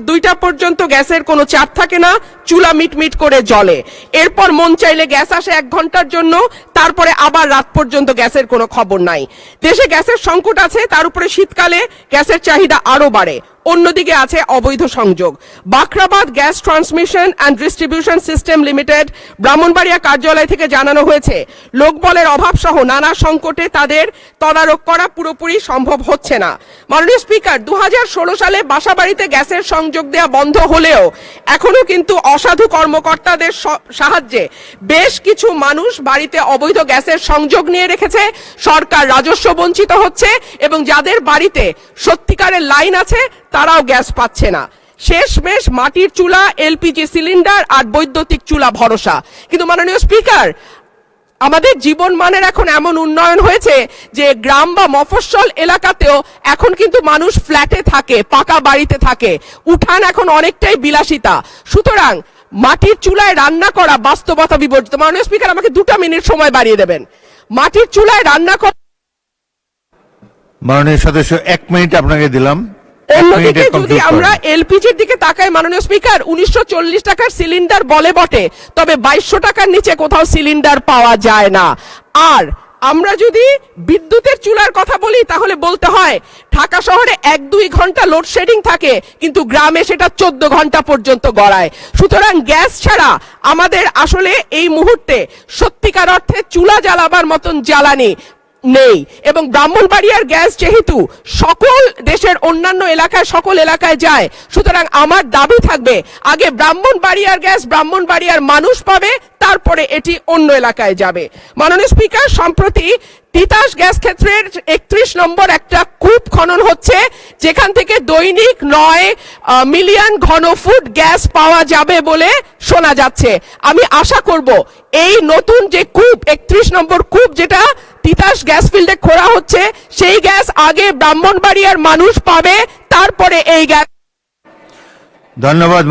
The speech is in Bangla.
দুইটা পর্যন্ত গ্যাসের কোনো চাপ থাকে না, চুলা মিটমিট করে জ্বলে। এরপর মন চাইলে গ্যাস আসে 1 ঘন্টার জন্য, তারপরে আবার রাত পর্যন্ত গ্যাসের কোনো খবর নাই। দেশে গ্যাসের সংকট আছে, তার উপরে শীতকালে গ্যাসের চাহিদা আরো বাড়ে। অন্যদিকে আছে অবৈধ সংযোগ। Bakhrabad gas transmission and distribution system limited Brahmanbaria কার্যালয় থেকে জানানো হয়েছে, লোকবলের অভাব সহ নানা সংকটে তাদের তদারক করা পুরোপুরি সম্ভব হচ্ছে না। মাননীয় স্পিকার, 2016 সালে বাসাবাড়িতে গ্যাসের সংযোগ দেওয়া বন্ধ হলেও এখনো কিন্তু অসাধু কর্মকর্তাদের সাহায্যে বেশ কিছু মানুষ বাড়িতে অবৈধ গ্যাসের সংযোগ নিয়ে রেখেছে। সরকার রাজস্ব বঞ্চিত হচ্ছে এবং যাদের বাড়িতে সত্যিকারের লাইন আছে তারাও গ্যাস পাচ্ছে না। শেষমেশ মাটির চুলা, এলপিজি সিলিন্ডার আর বৈদ্যুতিক চুলা ভরসা। কিন্তু মাননীয় স্পিকার, আমাদের জীবন মানের এখন এমন উন্নয়ন হয়েছে যে গ্রাম বা মফস্বল এলাকাতেও এখন কিন্তু মানুষ ফ্ল্যাটে থাকে, পাকা বাড়িতে থাকে, উঠান এখন অনেকটাই বিলাসিতা। সুতরাং মাটির চুলায় রান্না করা বাস্তবতা বিবর্জিত। মাননীয় স্পিকার, আমাকে 2 মিনিট সময় বাড়িয়ে দেবেন। মাটির চুলায় রান্না করা, মাননীয় সদস্য 1 মিনিট আপনাকে দিলাম। অন্যদিকে যদি আমরা এলপিজির দিকে তাকাই মাননীয় স্পিকার, 1940 টাকার সিলিন্ডার বলে বটে, তবে 2200 টাকার নিচে কোথাও সিলিন্ডার পাওয়া যায় না। আর আমরা যদি বিদ্যুতের চুলার কথা বলি তাহলে বলতে হয় ঢাকা শহরে 1-2 ঘন্টা লোডশেডিং থাকে, কিন্তু গ্রামে সেটা 14 ঘন্টা পর্যন্ত গড়ায়। সুতরাং গ্যাস ছাড়া আমাদের আসলে এই মুহূর্তে সত্যিকার অর্থে চুলা জ্বালাবার মতন জ্বালানি নেই। এবং ব্রাহ্মণবাড়িয়ার গ্যাস যেহেতু সকল দেশের অন্যান্য এলাকায় সকল এলাকায় যায়, সুতরাং আমার দাবি থাকবে আগে ব্রাহ্মণবাড়িয়ার গ্যাস ব্রাহ্মণবাড়িয়ার মানুষ পাবে, তারপরে এটি অন্য এলাকায় যাবে। মাননীয় স্পিকার, সম্প্রতি তিতাস গ্যাস ক্ষেত্রের 31 নম্বর একটা কূপ খনন হচ্ছে, যেখান থেকে দৈনিক 9 মিলিয়ন ঘনফুট গ্যাস পাওয়া যাবে বলে শোনা যাচ্ছে। আমি আশা করব এই নতুন যে কূপ 31 নম্বর কূপ যেটা তিতাস গ্যাস ফিল্ডে খোঁড়া হচ্ছে, সেই গ্যাস আগে ব্রাহ্মণবাড়িয়ার মানুষ পাবে, তারপরে এই গ্যাস। ধন্যবাদ।